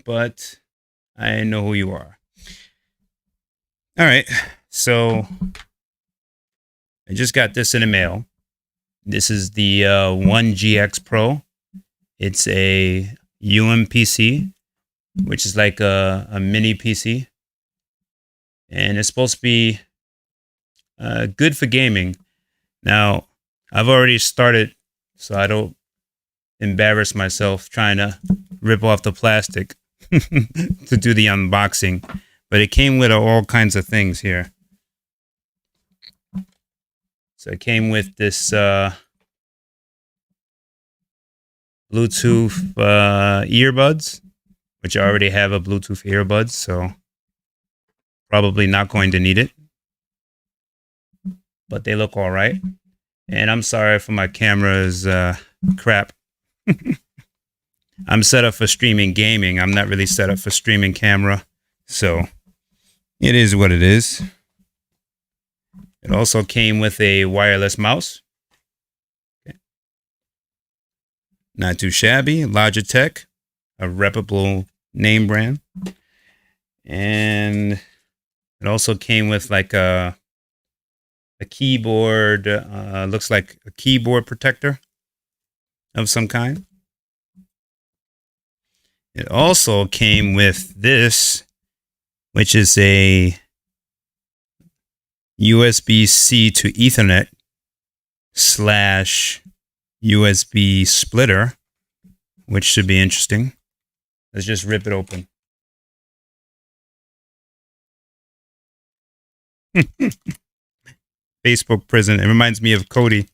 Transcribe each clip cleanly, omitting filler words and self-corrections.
but I know who you are. All right, so I just got this in the mail. This is the One Gx Pro. It's a UMPC, which is like a mini PC, and it's supposed to be good for gaming. Now, I've already started, so I don't embarrass myself trying to rip off the plastic to do the unboxing. But it came with all kinds of things here. So it came with this Bluetooth earbuds, which I already have a Bluetooth earbuds, so probably not going to need it. But they look all right. And I'm sorry for my camera's crap. I'm set up for streaming gaming. I'm not really set up for streaming camera. So it is what it is. It also came with a wireless mouse. Okay. Not too shabby. Logitech, a reputable name brand. And it also came with like a keyboard, looks like a keyboard protector of some kind. It also came with this, which is a USB-C to Ethernet / USB splitter, which should be interesting. Let's just rip it open. Facebook prison. It reminds me of Cody.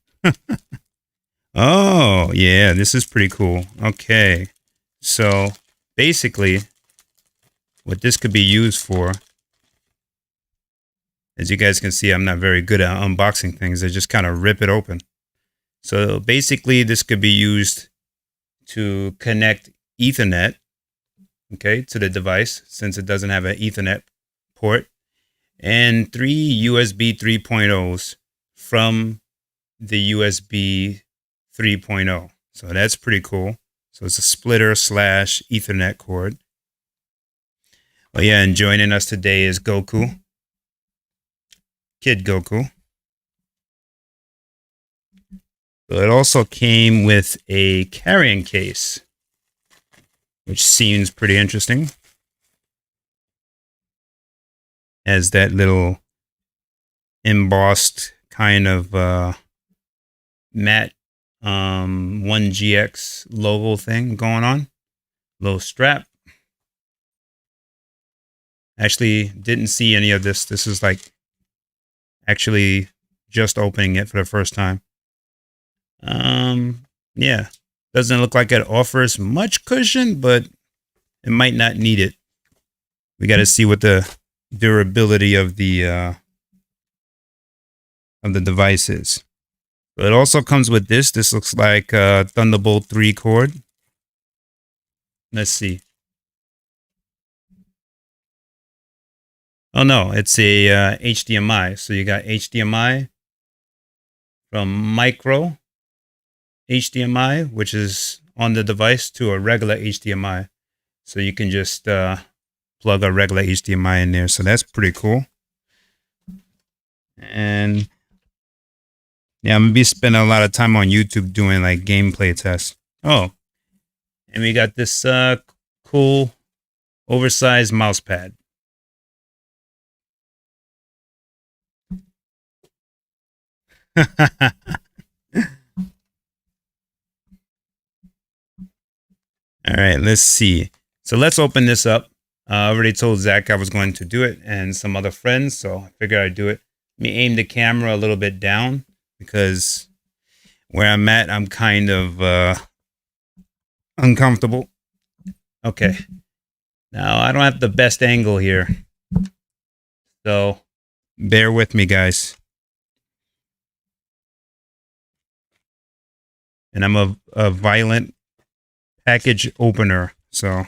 Oh, yeah, this is pretty cool. Okay, so basically, what this could be used for, as you guys can see, I'm not very good at unboxing things. I just kind of rip it open. So basically, this could be used to connect Ethernet, okay, to the device, since it doesn't have an Ethernet port, and 3 USB 3.0s from the USB 3.0. So that's pretty cool. So it's a splitter / Ethernet cord. Oh yeah, and joining us today is Goku. Kid Goku. So it also came with a carrying case, which seems pretty interesting. As that little embossed kind of matte One Gx logo thing going on. Little strap. Actually, didn't see any of this. This is like actually just opening it for the first time. Yeah, doesn't look like it offers much cushion, but it might not need it. We got to see what the durability of the device is. But it also comes with this. This looks like a Thunderbolt 3 cord. Let's see. Oh no, it's a HDMI. So you got HDMI from micro HDMI, which is on the device, to a regular HDMI. So you can just plug a regular HDMI in there. So that's pretty cool. And yeah, I'm going to be spending a lot of time on YouTube doing like gameplay tests. Oh, and we got this cool oversized mouse pad. All right, let's see. So let's open this up. I already told Zach I was going to do it and some other friends, so I figured I'd do it. Let me aim the camera a little bit down because where I'm at, I'm kind of uncomfortable. Okay. Now, I don't have the best angle here, so bear with me, guys. And I'm a violent package opener, so all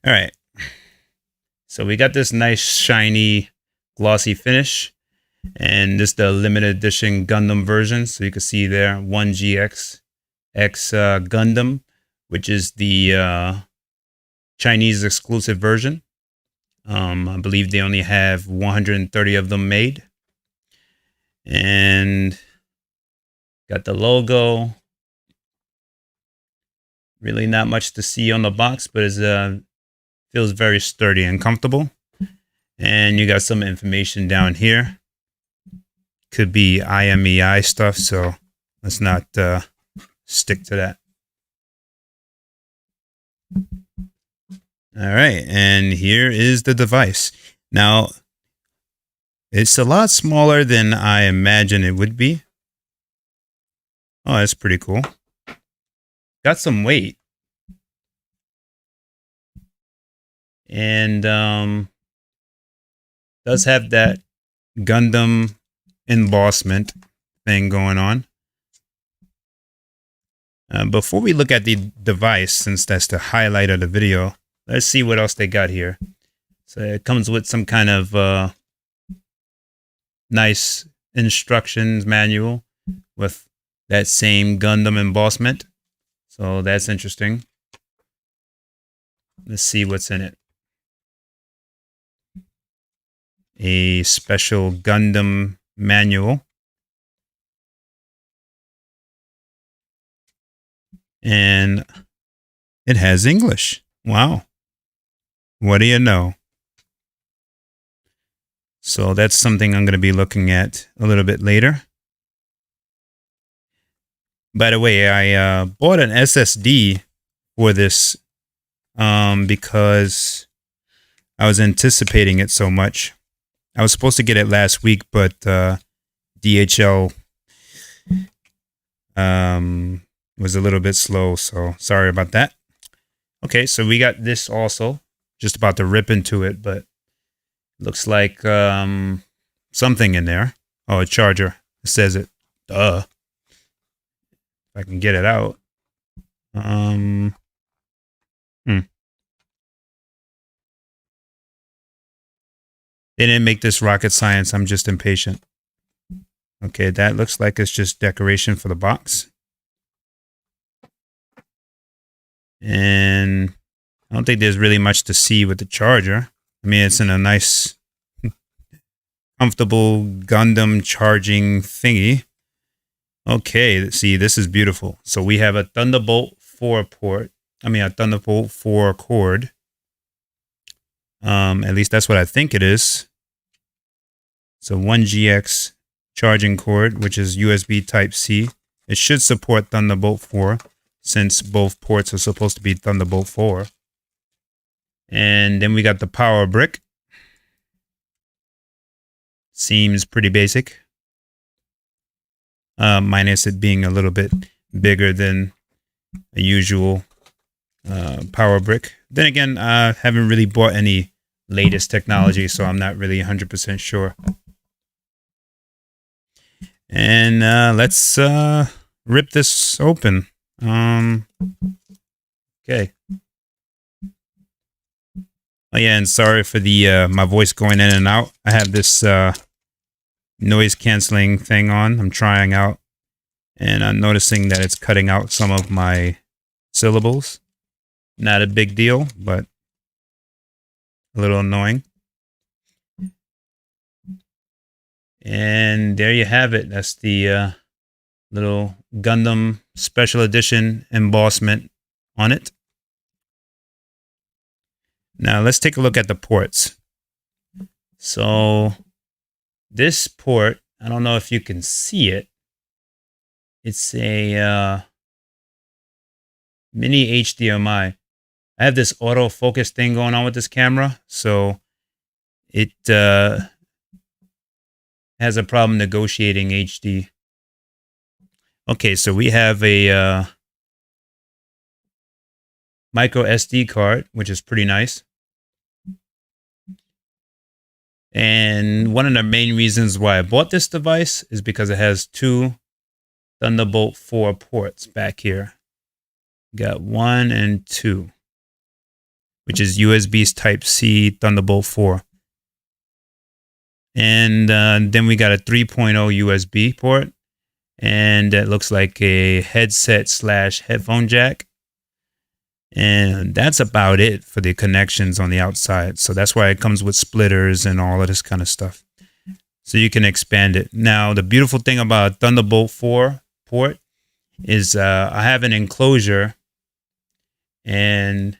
right. So we got this nice shiny glossy finish, and this is the limited edition Gundam version. So you can see there One Gx Gundam, which is the Chinese exclusive version. I believe they only have 130 of them made. And got the logo. Really not much to see on the box, but it feels very sturdy and comfortable. And you got some information down here. Could be IMEI stuff, so let's not stick to that. All right, and here is the device. Now, it's a lot smaller than I imagined it would be. Oh, that's pretty cool. Got some weight. And does have that Gundam embossment thing going on. Before we look at the device, since that's the highlight of the video, let's see what else they got here. So it comes with some kind of nice instructions manual with that same Gundam embossment. So that's interesting. Let's see what's in it. A special Gundam manual. And it has English. Wow. What do you know? So that's something I'm going to be looking at a little bit later. By the way, I bought an SSD for this because I was anticipating it so much. I was supposed to get it last week, but DHL was a little bit slow, so sorry about that. Okay, so we got this also. Just about to rip into it, but looks like something in there. Oh, a charger. It says it. Duh. If I can get it out. They didn't make this rocket science. I'm just impatient. Okay, that looks like it's just decoration for the box. And I don't think there's really much to see with the charger. I mean, it's in a nice, comfortable Gundam charging thingy. Okay, let's see, this is beautiful. So we have a Thunderbolt 4 port. I mean, a Thunderbolt 4 cord. At least that's what I think it is. So One Gx charging cord, which is USB Type-C. It should support Thunderbolt 4, since both ports are supposed to be Thunderbolt 4. And then we got the power brick. Seems pretty basic. Minus it being a little bit bigger than a usual power brick. Then again, I haven't really bought any latest technology, so I'm not really 100% sure. And let's rip this open. Okay. Oh yeah, and sorry for the my voice going in and out. I have this noise canceling thing on. I'm trying out, and I'm noticing that it's cutting out some of my syllables. Not a big deal, but a little annoying. And there you have it. That's the little Gundam Special Edition embossment on it. Now let's take a look at the ports. So this port, I don't know if you can see it. It's a mini HDMI. I have this autofocus thing going on with this camera, so it has a problem negotiating HD. Okay, so we have a micro SD card, which is pretty nice. And one of the main reasons why I bought this device is because it has two Thunderbolt 4 ports back here. Got 1 and 2, which is USB's Type-C Thunderbolt 4. And then we got a 3.0 USB port. And that looks like a headset / headphone jack. And that's about it for the connections on the outside. So that's why it comes with splitters and all of this kind of stuff. So you can expand it. Now, the beautiful thing about Thunderbolt 4 port is I have an enclosure, and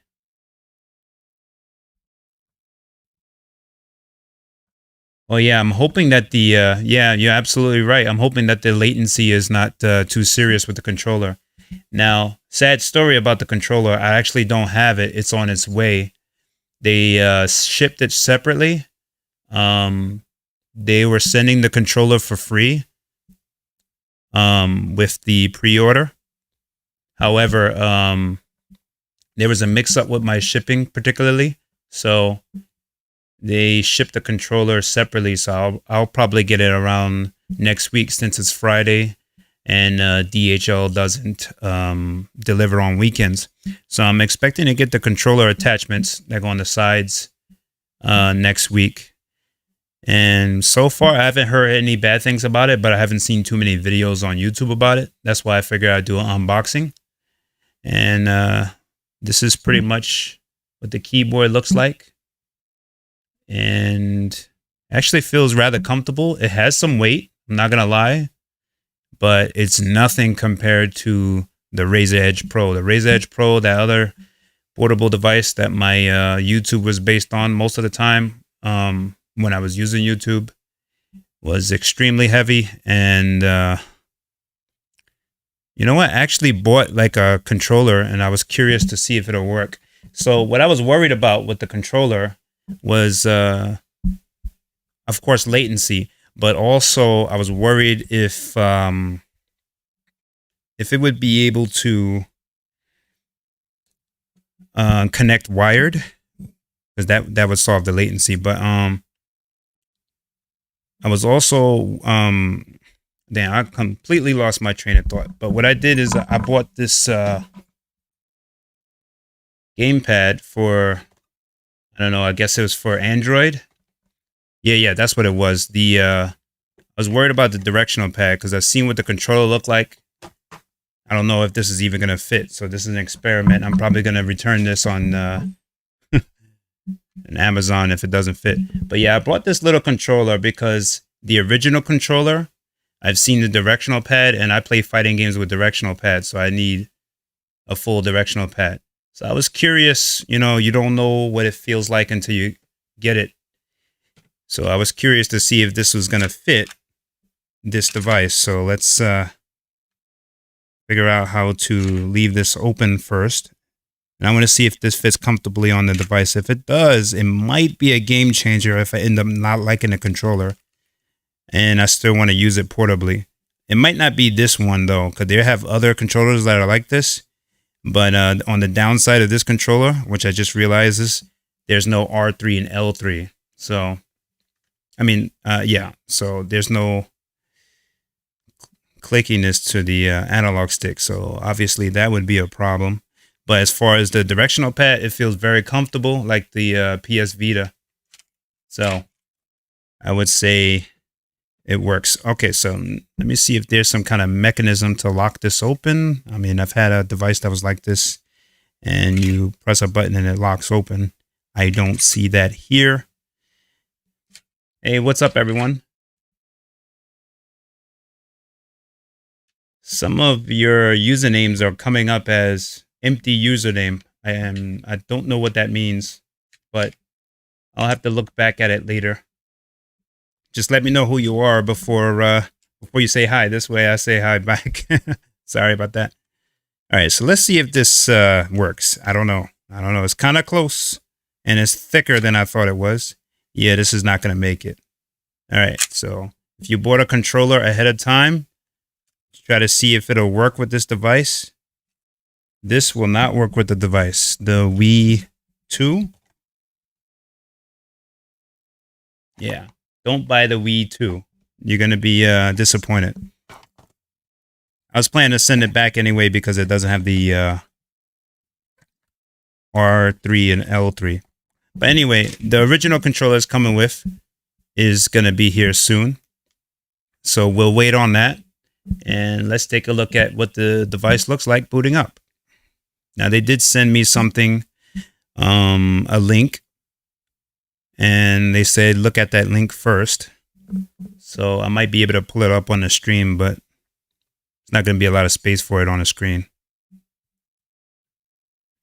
oh yeah, I'm hoping that the yeah, you're absolutely right. I'm hoping that the latency is not too serious with the controller. Now, sad story about the controller. I actually don't have it. It's on its way. They shipped it separately. They were sending the controller for free with the pre-order. However, there was a mix-up with my shipping particularly. So they shipped the controller separately. So I'll probably get it around next week since it's Friday. And DHL doesn't deliver on weekends. So I'm expecting to get the controller attachments that go on the sides next week. And so far, I haven't heard any bad things about it, but I haven't seen too many videos on YouTube about it. That's why I figured I'd do an unboxing. And this is pretty much what the keyboard looks like. And actually feels rather comfortable. It has some weight, I'm not going to lie. But it's nothing compared to the Razer Edge Pro. The Razer Edge Pro, that other portable device that my YouTube was based on most of the time when I was using YouTube, was extremely heavy. And you know what? I actually bought like a controller, and I was curious to see if it'll work. So what I was worried about with the controller was, of course, latency. But also, I was worried if it would be able to connect wired, because that would solve the latency. But I was also damn, I completely lost my train of thought. But what I did is I bought this gamepad for, I don't know, I guess it was for Android. Yeah, that's what it was. I was worried about the directional pad because I've seen what the controller looked like. I don't know if this is even going to fit. So this is an experiment. I'm probably going to return this on Amazon if it doesn't fit. But yeah, I bought this little controller because the original controller, I've seen the directional pad, and I play fighting games with directional pads. So I need a full directional pad. So I was curious, you know, you don't know what it feels like until you get it. So I was curious to see if this was going to fit this device. So let's figure out how to leave this open first. And I want to see if this fits comfortably on the device. If it does, it might be a game changer if I end up not liking the controller and I still want to use it portably. It might not be this one though, because they have other controllers that are like this. But on the downside of this controller, which I just realized is, there's no R3 and L3. So I mean, yeah, so there's no clickiness to the analog stick. So obviously that would be a problem. But as far as the directional pad, it feels very comfortable, like the PS Vita. So I would say it works. Okay, so let me see if there's some kind of mechanism to lock this open. I mean, I've had a device that was like this, and you press a button and it locks open. I don't see that here. Hey, what's up, everyone? Some of your usernames are coming up as empty username. I don't know what that means, but I'll have to look back at it later. Just let me know who you are before you say hi. This way I say hi back. Sorry about that. All right, so let's see if this works. I don't know. It's kind of close, and it's thicker than I thought it was. Yeah, this is not going to make it. All right, so if you bought a controller ahead of time, try to see if it'll work with this device. This will not work with the device. The Wii 2. Yeah, don't buy the Wii 2. You're going to be disappointed. I was planning to send it back anyway because it doesn't have the R3 and L3. But anyway, the original controller it's coming with is going to be here soon. So we'll wait on that. And let's take a look at what the device looks like booting up. Now they did send me something, a link, and they said look at that link first. So I might be able to pull it up on the stream, but it's not going to be a lot of space for it on the screen.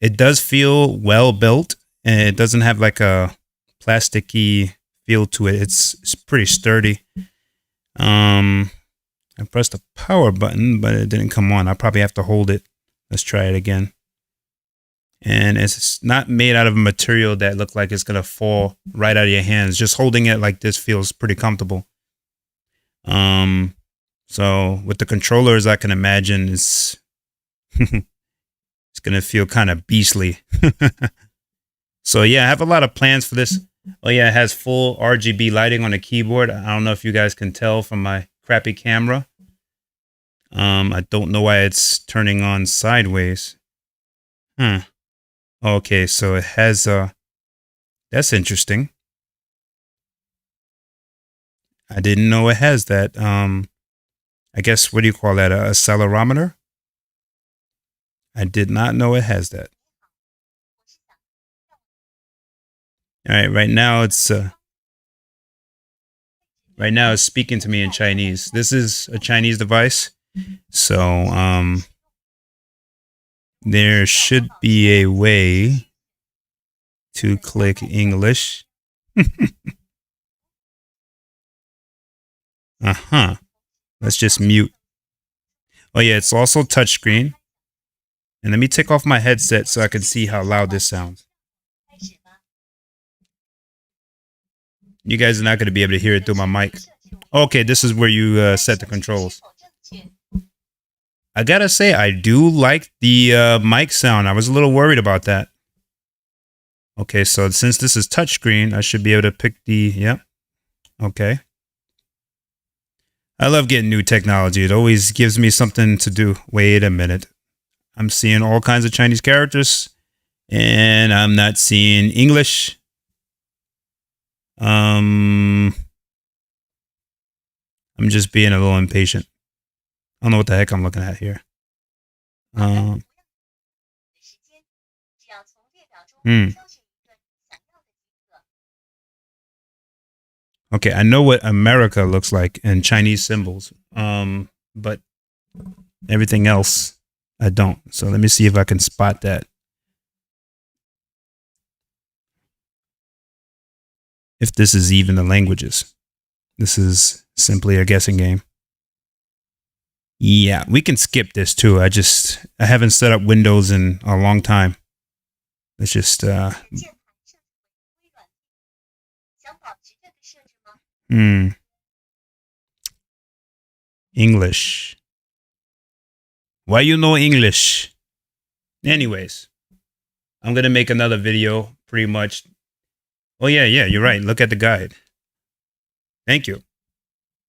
It does feel well built, and it doesn't have like a plasticky feel to it. It's pretty sturdy. I pressed the power button, but it didn't come on. I'll probably have to hold it. Let's try it again. And it's not made out of a material that look like it's gonna fall right out of your hands. Just holding it like this feels pretty comfortable. So with the controllers, I can imagine it's it's gonna feel kind of beastly. So yeah, I have a lot of plans for this. Oh yeah, it has full RGB lighting on the keyboard. I don't know if you guys can tell from my crappy camera. I don't know why it's turning on sideways. Okay, so it has that's interesting. I didn't know it has that. I guess, what do you call that? A accelerometer? I did not know it has that. All right, right now it's speaking to me in Chinese. This is a Chinese device. So, there should be a way to click English. Let's just mute. Oh yeah, it's also touchscreen. And let me take off my headset so I can see how loud this sounds. You guys are not going to be able to hear it through my mic. Okay, this is where you set the controls. I gotta say, I do like the mic sound. I was a little worried about that. Okay, so since this is touchscreen, I should be able to pick the... Yep. Okay. I love getting new technology. It always gives me something to do. Wait a minute. I'm seeing all kinds of Chinese characters, and I'm not seeing English. I'm just being a little impatient. I don't know what the heck I'm looking at here. Okay, I know what America looks like in Chinese symbols, but everything else I don't. So let me see if I can spot that. If this is even the languages. This is simply a guessing game. Yeah, we can skip this too. I haven't set up Windows in a long time. Let's just English. Why you know English? Anyways, I'm gonna make another video pretty much. Oh yeah, you're right. Look at the guide. Thank you.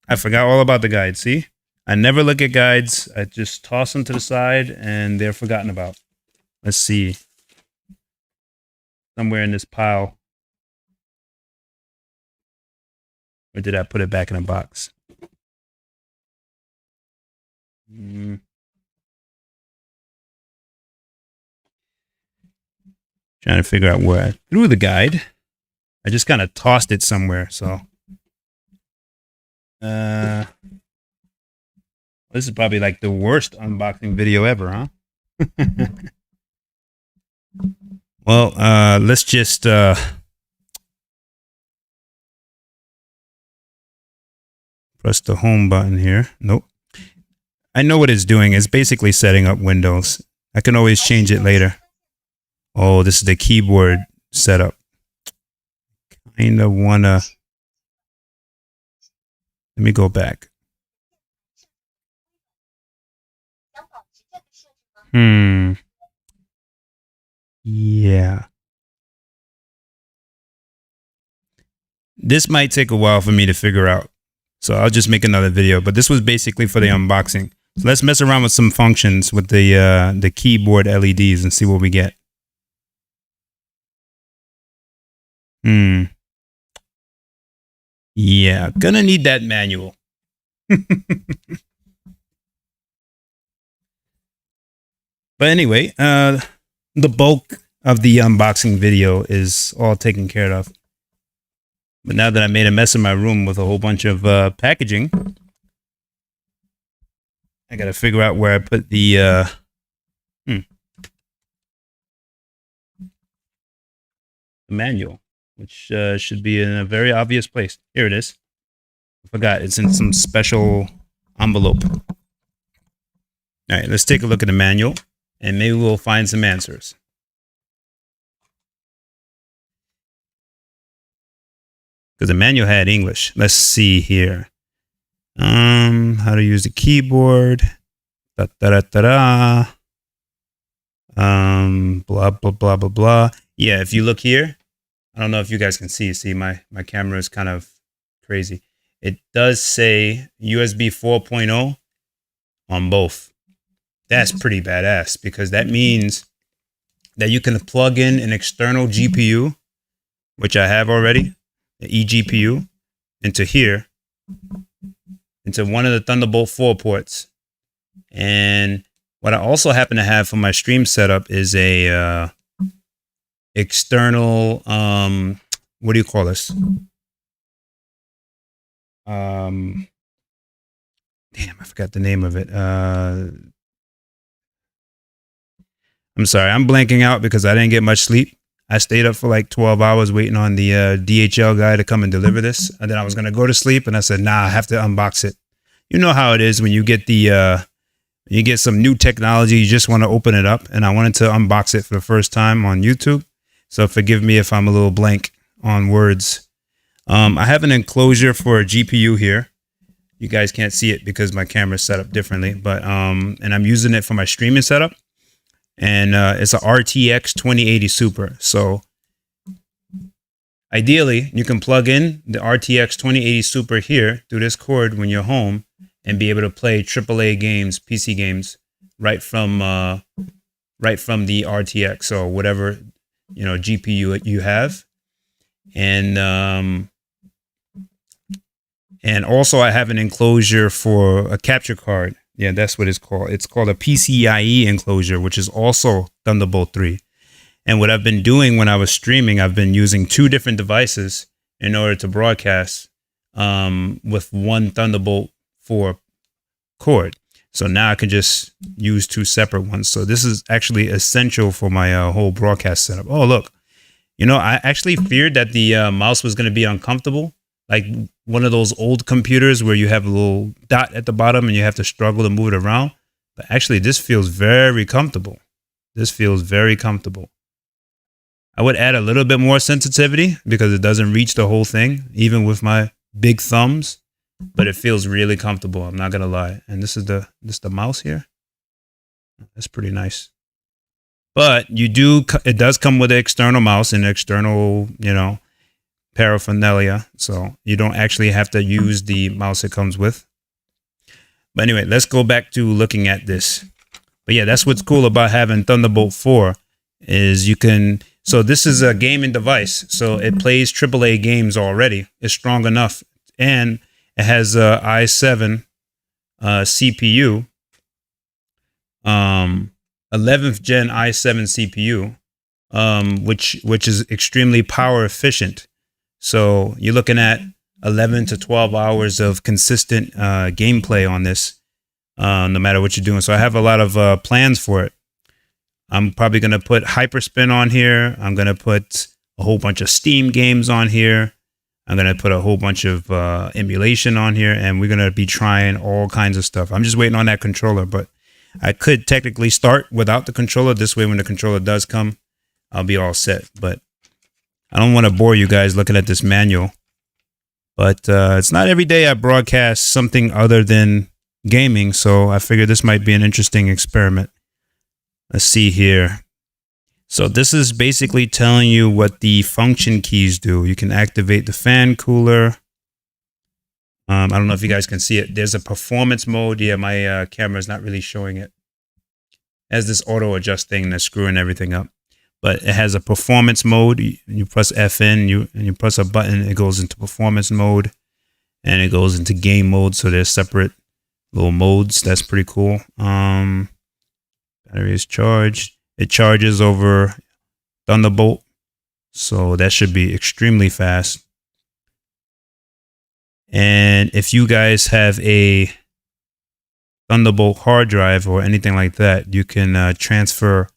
I forgot all about the guide. See? I never look at guides. I just toss them to the side and they're forgotten about. Let's see. Somewhere in this pile. Or did I put it back in a box? Trying to figure out where I threw the guide. I just kind of tossed it somewhere, so. This is probably like the worst unboxing video ever, huh? Well, let's just press the home button here. Nope. I know what it's doing. It's basically setting up Windows. I can always change it later. Oh, this is the keyboard setup. Kind of wanna... Let me go back. Yeah. This might take a while for me to figure out. So I'll just make another video. But this was basically for the unboxing. So let's mess around with some functions with the keyboard LEDs and see what we get. Yeah, gonna need that manual. But anyway, the bulk of the unboxing video is all taken care of. But now that I made a mess in my room with a whole bunch of packaging, I got to figure out where I put the manual, which should be in a very obvious place. Here it is. I forgot. It's in some special envelope. All right, let's take a look at the manual, and maybe we'll find some answers. Because the manual had English. Let's see here. How to use the keyboard. Da da da da da. Blah blah blah blah blah. Yeah, if you look here, I don't know if you guys can see. See, my camera is kind of crazy. It does say USB 4.0 on both. That's pretty badass, because that means that you can plug in an external GPU, which I have already, the eGPU, into here, into one of the Thunderbolt 4 ports. And what I also happen to have for my stream setup is a external, what do you call this? Damn, I forgot the name of it. I'm sorry, I'm blanking out because I didn't get much sleep. I stayed up for like 12 hours waiting on the DHL guy to come and deliver this. And then I was going to go to sleep, and I said, nah, I have to unbox it. You know how it is when you get the, you get some new technology, you just want to open it up. And I wanted to unbox it for the first time on YouTube. So forgive me if I'm a little blank on words. I have an enclosure for a GPU here. You guys can't see it because my camera is set up differently, but, and I'm using it for my streaming setup. And it's a RTX 2080 Super. So ideally, you can plug in the RTX 2080 Super here through this cord when you're home and be able to play AAA games, PC games, right from the RTX or whatever, you know, GPU you have. And also I have an enclosure for a capture card. Yeah, that's what it's called. It's called a PCIe enclosure, which is also Thunderbolt 3. And what I've been doing when I was streaming, I've been using two different devices in order to broadcast with one Thunderbolt 4 cord. So now I can just use two separate ones. So this is actually essential for my whole broadcast setup. Oh, look, you know, I actually feared that the mouse was going to be uncomfortable. Like one of those old computers where you have a little dot at the bottom and you have to struggle to move it around. But actually, this feels very comfortable. This feels very comfortable. I would add a little bit more sensitivity because it doesn't reach the whole thing, even with my big thumbs. But it feels really comfortable. I'm not going to lie. And this is the mouse here. That's pretty nice. But it does come with an external mouse and external, you know, paraphernalia, so you don't actually have to use the mouse it comes with. But anyway, let's go back to looking at this. But yeah, that's what's cool about having Thunderbolt 4 is you can, so this is a gaming device, so it plays AAA games already. It's strong enough, and it has a i7 CPU, 11th gen i7 CPU, which is extremely power efficient. So you're looking at 11 to 12 hours of consistent gameplay on this, no matter what you're doing. So I have a lot of plans for it. I'm probably going to put Hyperspin on here. I'm going to put a whole bunch of Steam games on here. I'm going to put a whole bunch of emulation on here, and we're going to be trying all kinds of stuff. I'm just waiting on that controller, but I could technically start without the controller. This way, when the controller does come, I'll be all set. But I don't want to bore you guys looking at this manual, but it's not every day I broadcast something other than gaming, so I figured this might be an interesting experiment. Let's see here. So this is basically telling you what the function keys do. You can activate the fan cooler. I don't know if you guys can see it. There's a performance mode. Yeah, my camera is not really showing it. It has this auto adjust thing that's screwing everything up. But it has a performance mode. You press FN, and you press a button, it goes into performance mode, and it goes into game mode. So there's separate little modes. That's pretty cool. Battery is charged. It charges over Thunderbolt, so that should be extremely fast. And if you guys have a Thunderbolt hard drive or anything like that, you can transfer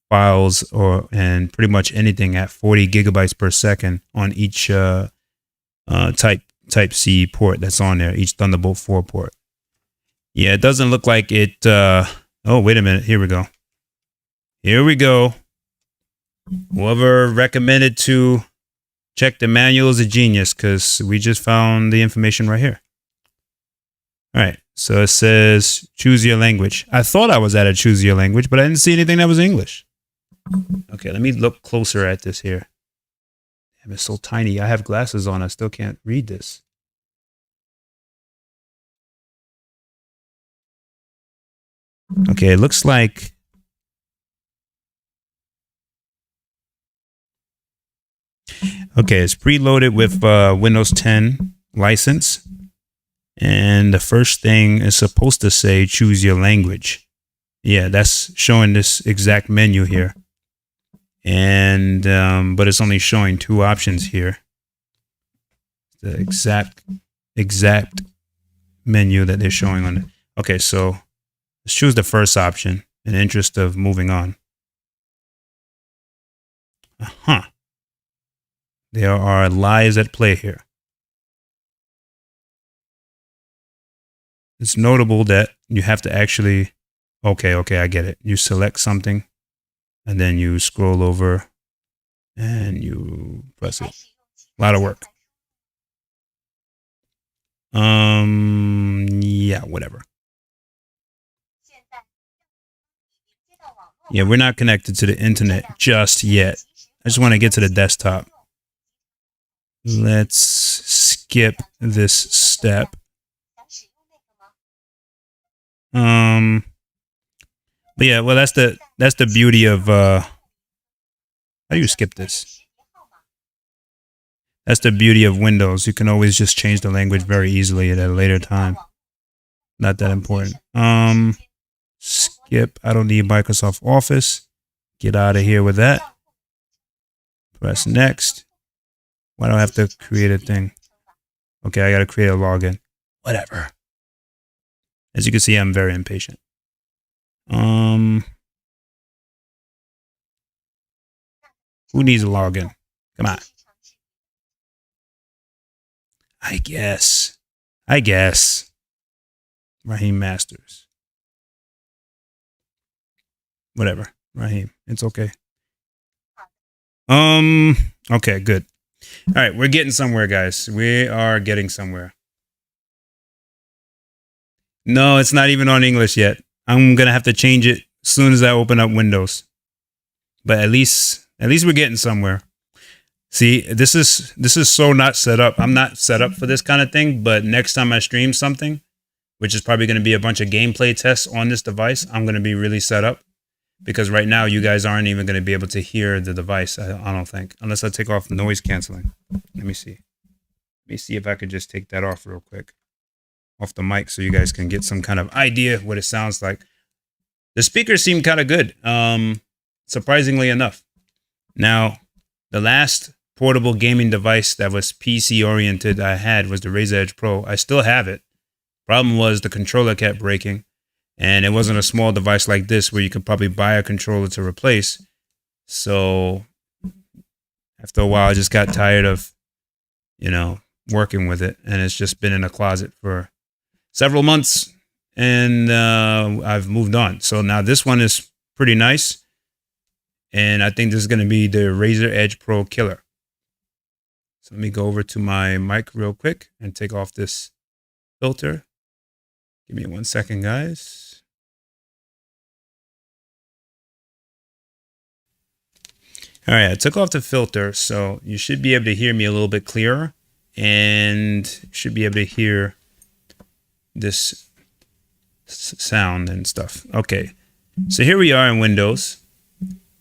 files and pretty much anything at 40 gigabytes per second on each Type C port that's on there, each Thunderbolt 4 port. Yeah, it doesn't look like it. Oh, wait a minute. Here we go. Here we go. Whoever recommended to check the manual is a genius, because we just found the information right here. All right. So it says choose your language. I thought I was at a choose your language, but I didn't see anything that was English. Okay, let me look closer at this here. Damn, it's so tiny. I have glasses on. I still can't read this. Okay, it looks like it's preloaded with Windows 10 license. And the first thing is supposed to say choose your language. Yeah, that's showing this exact menu here. And but it's only showing two options here. The exact menu that they're showing on it. Okay, so let's choose the first option in the interest of moving on. There are lies at play here. It's notable that you have to actually, okay, I get it. You select something and then you scroll over and you press it. A lot of work. Yeah, whatever. Yeah, we're not connected to the internet just yet. I just want to get to the desktop. Let's skip this step. But yeah, well, that's the beauty of how do you skip this? That's the beauty of Windows. You can always just change the language very easily at a later time. Not that important. Skip. I don't need Microsoft Office. Get out of here with that. Press next. Why do I have to create a thing? Okay, I gotta create a login. Whatever. As you can see, I'm very impatient. Who needs a login? Come on. I guess. Rahim Masters. Whatever. Rahim. It's okay. Okay, good. All right, we're getting somewhere, guys. We are getting somewhere. No, it's not even on English yet. I'm going to have to change it as soon as I open up Windows. But at least we're getting somewhere. See, this is so not set up. I'm not set up for this kind of thing, but next time I stream something, which is probably going to be a bunch of gameplay tests on this device, I'm going to be really set up, because right now you guys aren't even going to be able to hear the device, I don't think, unless I take off noise canceling. Let me see. Let me see if I could just take that off real quick, off the mic, so you guys can get some kind of idea what it sounds like. The speakers seem kind of good, surprisingly enough. Now, the last portable gaming device that was PC oriented I had was the Razer Edge Pro. I still have it. Problem was the controller kept breaking, and it wasn't a small device like this where you could probably buy a controller to replace. So after a while, I just got tired of, working with it, and it's just been in a closet for several months, and I've moved on. So now this one is pretty nice, and I think this is going to be the Razer Edge Pro killer. So let me go over to my mic real quick and take off this filter. Give me 1 second, guys. All right, I took off the filter, so you should be able to hear me a little bit clearer, and you should be able to hear this sound and stuff. Okay, so here we are in Windows.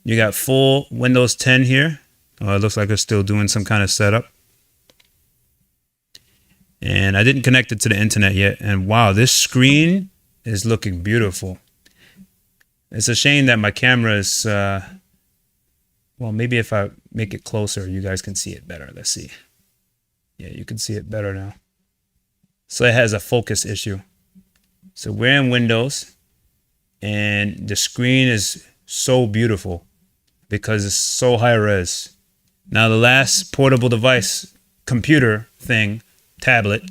You got full Windows 10 here. It looks like it's still doing some kind of setup. And I didn't connect it to the internet yet. And wow, this screen is looking beautiful. It's a shame that my camera is, well, maybe if I make it closer, you guys can see it better. Let's see. Yeah, you can see it better now. So it has a focus issue. So we're in Windows, and the screen is so beautiful because it's so high res. Now, the last portable device, computer thing, tablet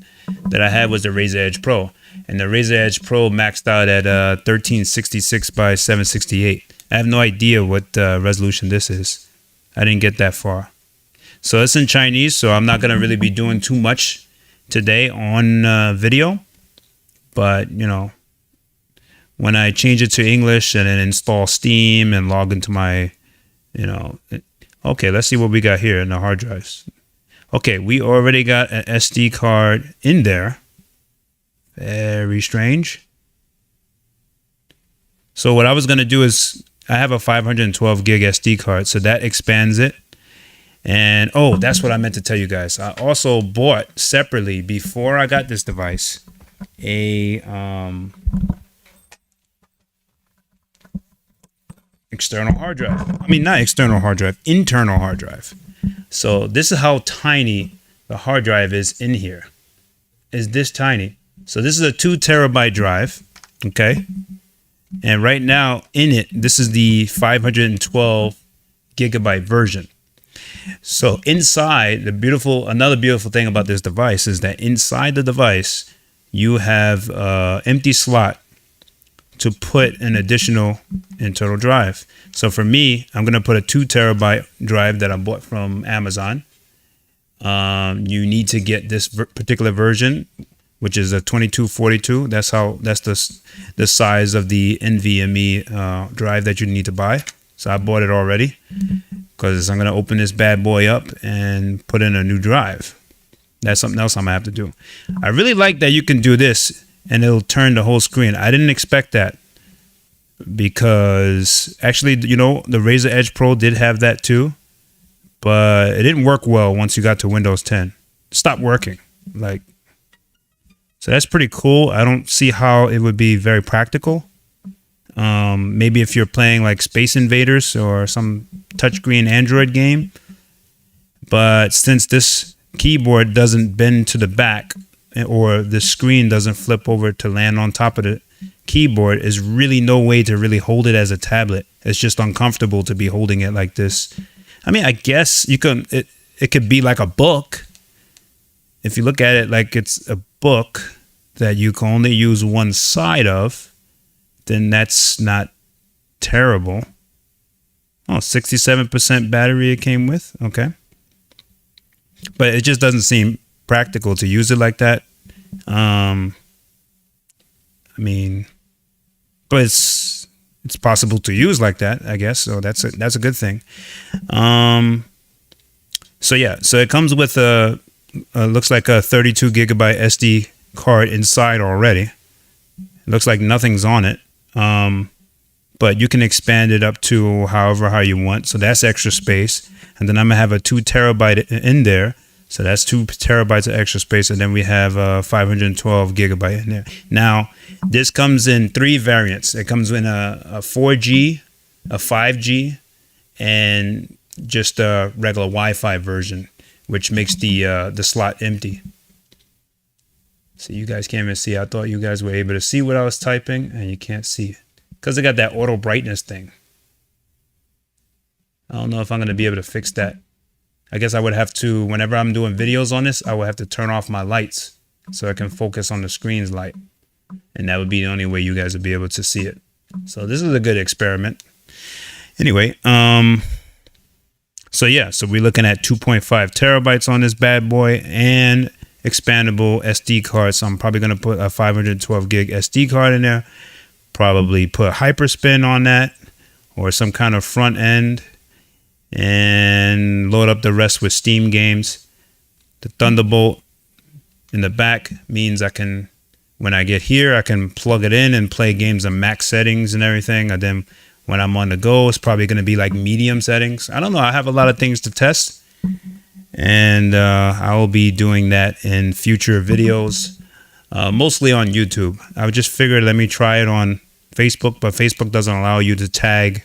that I had was the Razer Edge Pro. And the Razer Edge Pro maxed out at 1366 by 768. I have no idea what resolution this is. I didn't get that far. So it's in Chinese, so I'm not going to really be doing too much today on video. But, you know, when I change it to English and then install Steam and log into my, you know, okay, let's see what we got here in the hard drives. Okay, we already got an SD card in there. Very strange. So what I was going to do is I have a 512 gig SD card, so that expands it. And oh, that's what I meant to tell you guys. I also bought separately before I got this device a external hard drive. I mean, not external hard drive, internal hard drive. So this is how tiny the hard drive is in here. Is this tiny? So this is a 2 terabyte drive, okay? And right now in it, this is the 512 gigabyte version. So inside, another beautiful thing about this device is that inside the device, you have an empty slot to put an additional internal drive. So for me, I'm going to put a 2 terabyte drive that I bought from Amazon. You need to get this particular version, which is a 2242. That's the size of the NVMe drive that you need to buy. So I bought it already because I'm going to open this bad boy up and put in a new drive. That's something else I'm going to have to do. I really like that you can do this and it'll turn the whole screen. I didn't expect that because actually, you know, the Razer Edge Pro did have that too, but it didn't work well once you got to Windows 10. It stopped working. So that's pretty cool. I don't see how it would be very practical. Maybe if you're playing like Space Invaders or some touchscreen Android game. But since this keyboard doesn't bend to the back or the screen doesn't flip over to land on top of the keyboard, there's really no way to really hold it as a tablet. It's just uncomfortable to be holding it like this. I mean, I guess you can. It could be like a book. If you look at it like it's a book that you can only use one side of, then that's not terrible. Oh, 67% battery it came with. Okay. But it just doesn't seem practical to use it like that. I mean, but it's possible to use like that, I guess. So that's a good thing. So yeah, so it comes with looks like a 32 gigabyte SD card inside already. It looks like nothing's on it. But you can expand it up to how you want. So that's extra space. And then I'm gonna have a 2 terabyte in there. So that's 2 terabytes of extra space. And then we have 512 gigabyte in there. Now, this comes in 3 variants. It comes in a 4G, a 5G, and just a regular Wi-Fi version, which makes the slot empty. So you guys can't even see. I thought you guys were able to see what I was typing, and you can't see it because it got that auto brightness thing. I don't know if I'm going to be able to fix that. I guess I would have to, whenever I'm doing videos on this, I would have to turn off my lights so I can focus on the screen's light. And that would be the only way you guys would be able to see it. So this is a good experiment. Anyway, so yeah, so we're looking at 2.5 terabytes on this bad boy and expandable SD card. So I'm probably going to put a 512 gig SD card in there. Probably put Hyperspin on that or some kind of front end and load up the rest with Steam games. The Thunderbolt in the back means I can, when I get here, I can plug it in and play games in max settings and everything. And then when I'm on the go, it's probably going to be like medium settings. I don't know. I have a lot of things to test. And I will be doing that in future videos, mostly on YouTube. I just figured let me try it on Facebook, but Facebook doesn't allow you to tag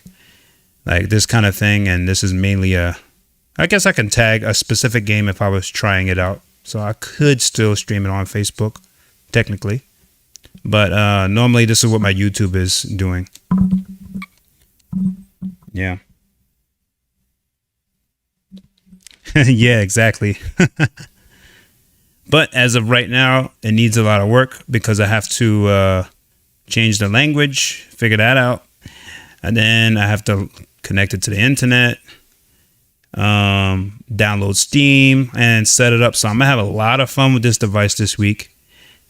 like this kind of thing. And this is mainly I guess I can tag a specific game if I was trying it out. So I could still stream it on Facebook, technically. But normally this is what my YouTube is doing. Yeah. Yeah, exactly. But as of right now, it needs a lot of work because I have to change the language, figure that out. And then I have to connect it to the internet, download Steam, and set it up. So I'm going to have a lot of fun with this device this week.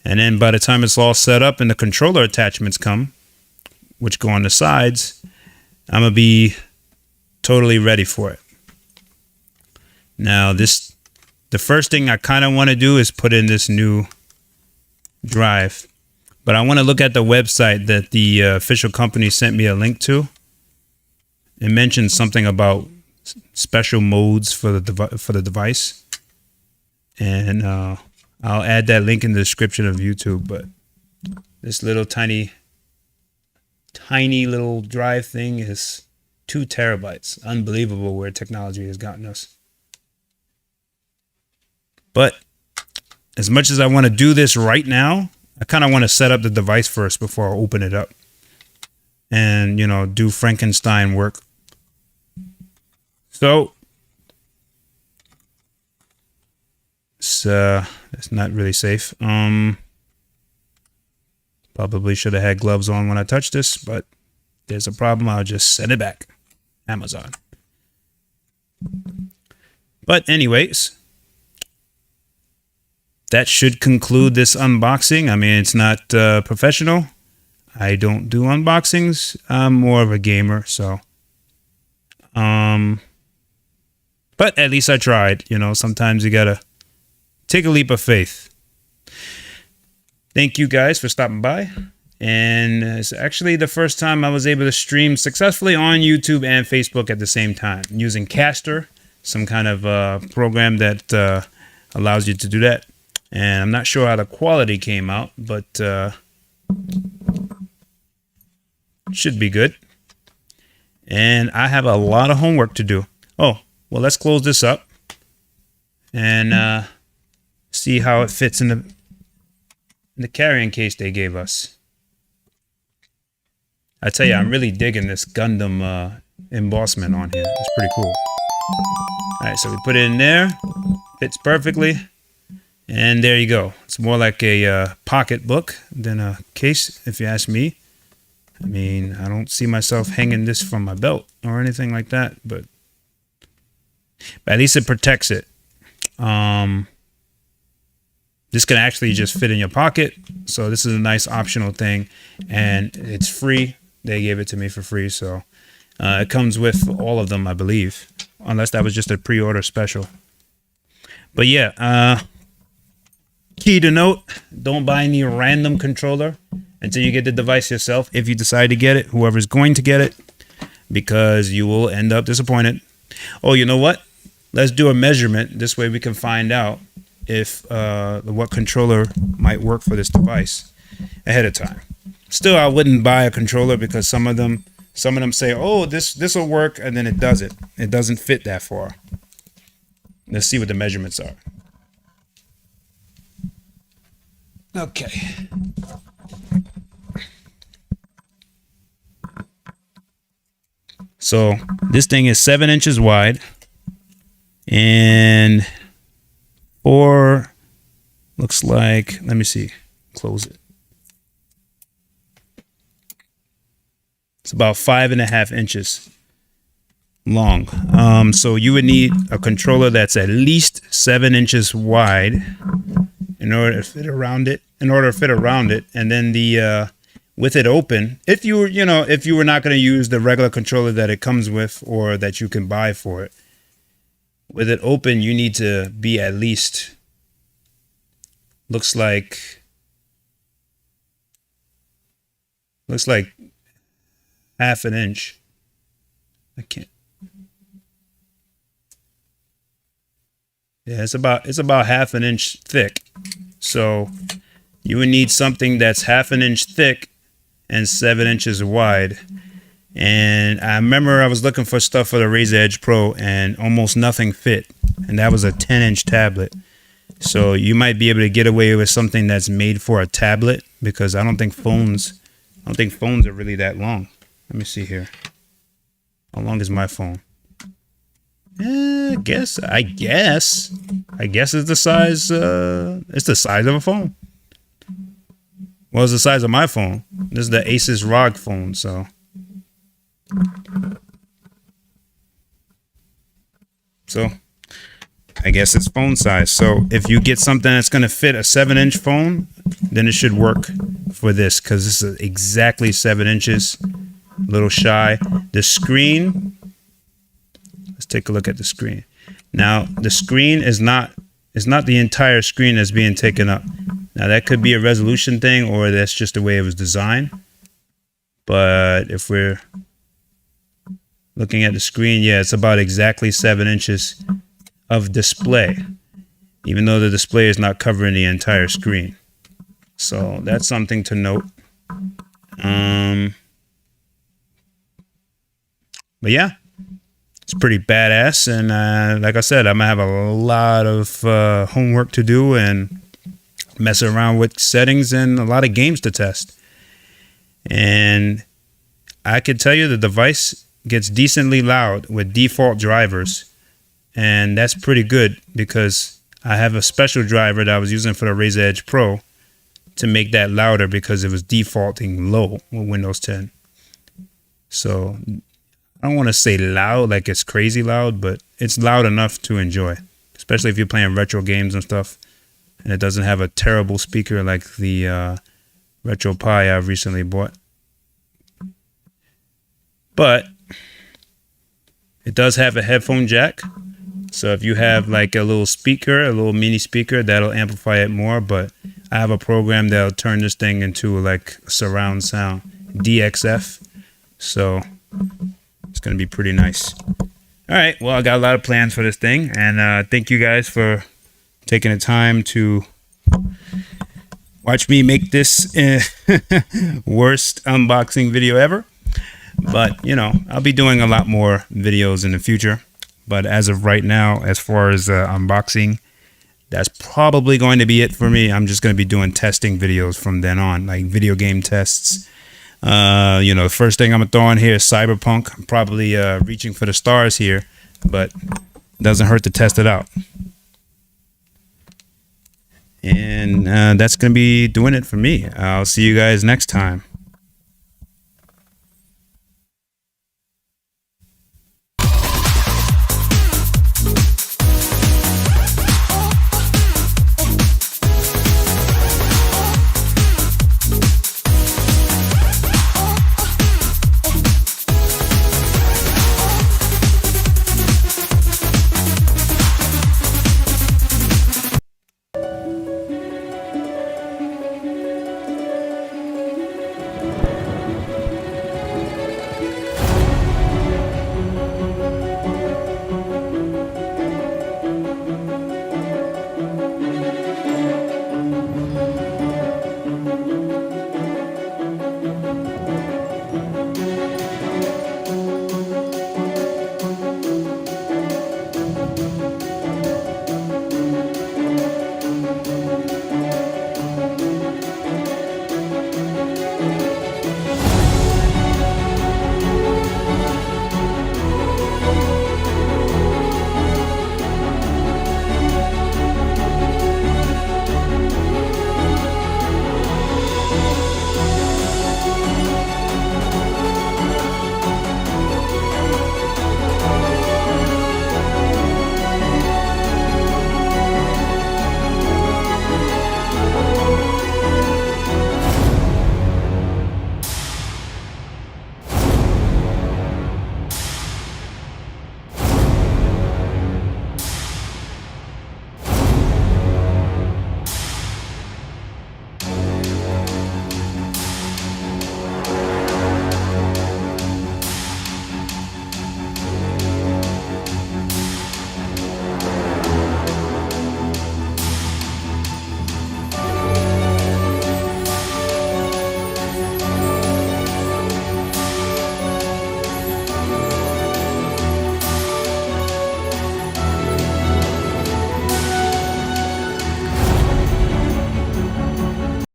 And then by the time it's all set up and the controller attachments come, which go on the sides, I'm going to be totally ready for it. Now, the first thing I kind of want to do is put in this new drive. But I want to look at the website that the official company sent me a link to. It mentions something about special modes for the device. And I'll add that link in the description of YouTube. But this little tiny little drive thing is 2 terabytes. Unbelievable where technology has gotten us. But as much as I want to do this right now, I kind of want to set up the device first before I open it up and, you know, do Frankenstein work. So it's not really safe. Probably should have had gloves on when I touched this, but there's a problem. I'll just send it back. Amazon. But anyways, that should conclude this unboxing. I mean, it's not professional. I don't do unboxings. I'm more of a gamer, so. But at least I tried. You know, sometimes you gotta take a leap of faith. Thank you guys for stopping by. And it's actually the first time I was able to stream successfully on YouTube and Facebook at the same time using Caster, some kind of program that allows you to do that. And I'm not sure how the quality came out, but it should be good. And I have a lot of homework to do. Oh, well, let's close this up and see how it fits in the carrying case they gave us. I tell you, I'm really digging this Gundam embossment on here. It's pretty cool. All right, so we put it in there. Fits perfectly. And there you go. It's more like a pocket book than a case, if you ask me. I mean, I don't see myself hanging this from my belt or anything like that, but at least it protects it. This can actually just fit in your pocket. So this is a nice optional thing, and it's free. They gave it to me for free, so it comes with all of them, I believe, unless that was just a pre-order special. But yeah, key to note, don't buy any random controller until you get the device yourself, if you decide to get it, whoever's going to get it, because you will end up disappointed. Oh, you know what? Let's do a measurement. This way we can find out if what controller might work for this device ahead of time. Still, I wouldn't buy a controller because some of them say, oh, this will work, and then it doesn't. It doesn't fit that far. Let's see what the measurements are. Okay. So this thing is 7 inches wide and 4 looks like, let me see, close it. It's about 5.5 inches long. So you would need a controller that's at least 7 inches wide in order to fit around it. And then the with it open, if you were not going to use the regular controller that it comes with or that you can buy for it, with it open, you need to be at least, looks like half an inch. I can't. Yeah, it's about half an inch thick. So you would need something that's half an inch thick and 7 inches wide. And I remember I was looking for stuff for the Razer Edge Pro and almost nothing fit. And that was a 10-inch tablet. So you might be able to get away with something that's made for a tablet, because I don't think phones are really that long. Let me see here. How long is my phone? I guess it's the size of a phone. Well, it's the size of my phone. This is the Asus ROG phone, so. I guess it's phone size. So if you get something that's going to fit a 7-inch phone, then it should work for this, because this is exactly 7 inches. A little shy. The screen, let's take a look at the screen. Now, the screen is not the entire screen that's being taken up. Now, that could be a resolution thing, or that's just the way it was designed. But if we're looking at the screen, yeah, it's about exactly 7 inches of display, even though the display is not covering the entire screen. So that's something to note. But yeah, it's pretty badass. And like I said, I'm gonna have a lot of homework to do and mess around with settings and a lot of games to test. And I could tell you the device gets decently loud with default drivers. And that's pretty good, because I have a special driver that I was using for the Razer Edge Pro to make that louder, because it was defaulting low with Windows 10. So I don't want to say loud like it's crazy loud, but it's loud enough to enjoy, especially if you're playing retro games and stuff. And it doesn't have a terrible speaker like the Retro Pi I've recently bought. But it does have a headphone jack. So if you have like a little speaker, a little mini speaker, that'll amplify it more. But I have a program that'll turn this thing into like surround sound, DXF. So it's going to be pretty nice. All right. Well, I got a lot of plans for this thing. And thank you guys for taking the time to watch me make this worst unboxing video ever. But, you know, I'll be doing a lot more videos in the future. But as of right now, as far as unboxing, that's probably going to be it for me. I'm just going to be doing testing videos from then on, like video game tests. You know, the first thing I'm going to throw on here is Cyberpunk. I'm probably reaching for the stars here, but it doesn't hurt to test it out. And that's going to be doing it for me. I'll see you guys next time.